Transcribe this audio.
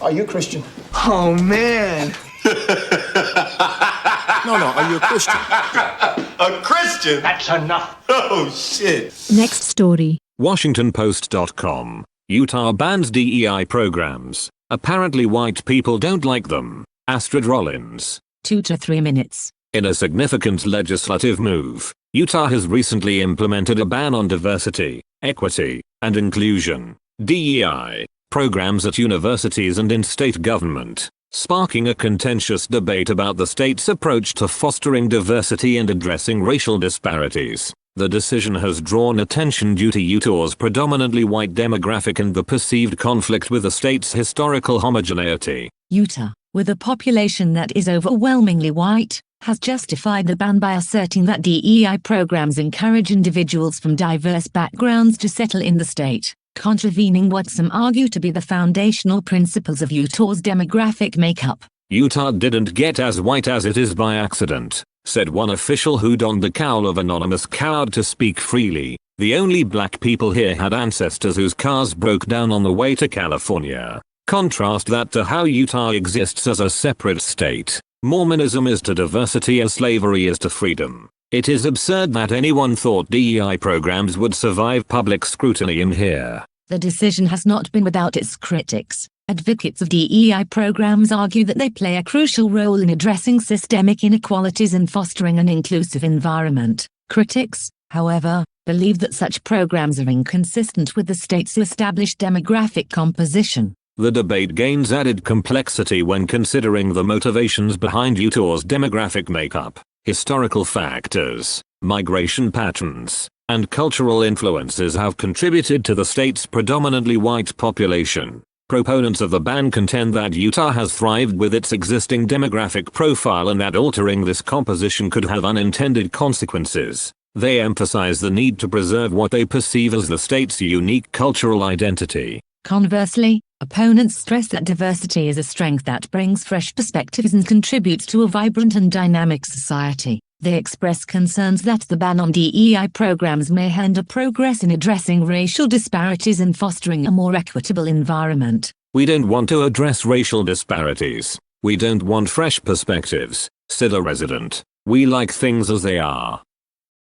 Are you Christian? Oh, man. No, are you a Christian? A Christian? That's enough. Oh, shit. Next story. WashingtonPost.com. Utah bans DEI programs. Apparently white people don't like them. Astrid Rollins. 2 to 3 minutes. In a significant legislative move, Utah has recently implemented a ban on diversity, equity, and inclusion (DEI) programs at universities and in state government, sparking a contentious debate about the state's approach to fostering diversity and addressing racial disparities. The decision has drawn attention due to Utah's predominantly white demographic and the perceived conflict with the state's historical homogeneity. Utah, with a population that is overwhelmingly white, has justified the ban by asserting that DEI programs encourage individuals from diverse backgrounds to settle in the state, contravening what some argue to be the foundational principles of Utah's demographic makeup. Utah didn't get as white as it is by accident, said one official who donned the cowl of anonymous coward to speak freely. The only black people here had ancestors whose cars broke down on the way to California. Contrast that to how Utah exists as a separate state. Mormonism is to diversity as slavery is to freedom. It is absurd that anyone thought DEI programs would survive public scrutiny in here. The decision has not been without its critics. Advocates of DEI programs argue that they play a crucial role in addressing systemic inequalities and fostering an inclusive environment. Critics, however, believe that such programs are inconsistent with the state's established demographic composition. The debate gains added complexity when considering the motivations behind Utah's demographic makeup, historical factors, migration patterns, and cultural influences have contributed to the state's predominantly white population. Proponents of the ban contend that Utah has thrived with its existing demographic profile and that altering this composition could have unintended consequences. They emphasize the need to preserve what they perceive as the state's unique cultural identity. Conversely, opponents stress that diversity is a strength that brings fresh perspectives and contributes to a vibrant and dynamic society. They express concerns that the ban on DEI programs may hinder progress in addressing racial disparities and fostering a more equitable environment. We don't want to address racial disparities. We don't want fresh perspectives, said a resident. We like things as they are.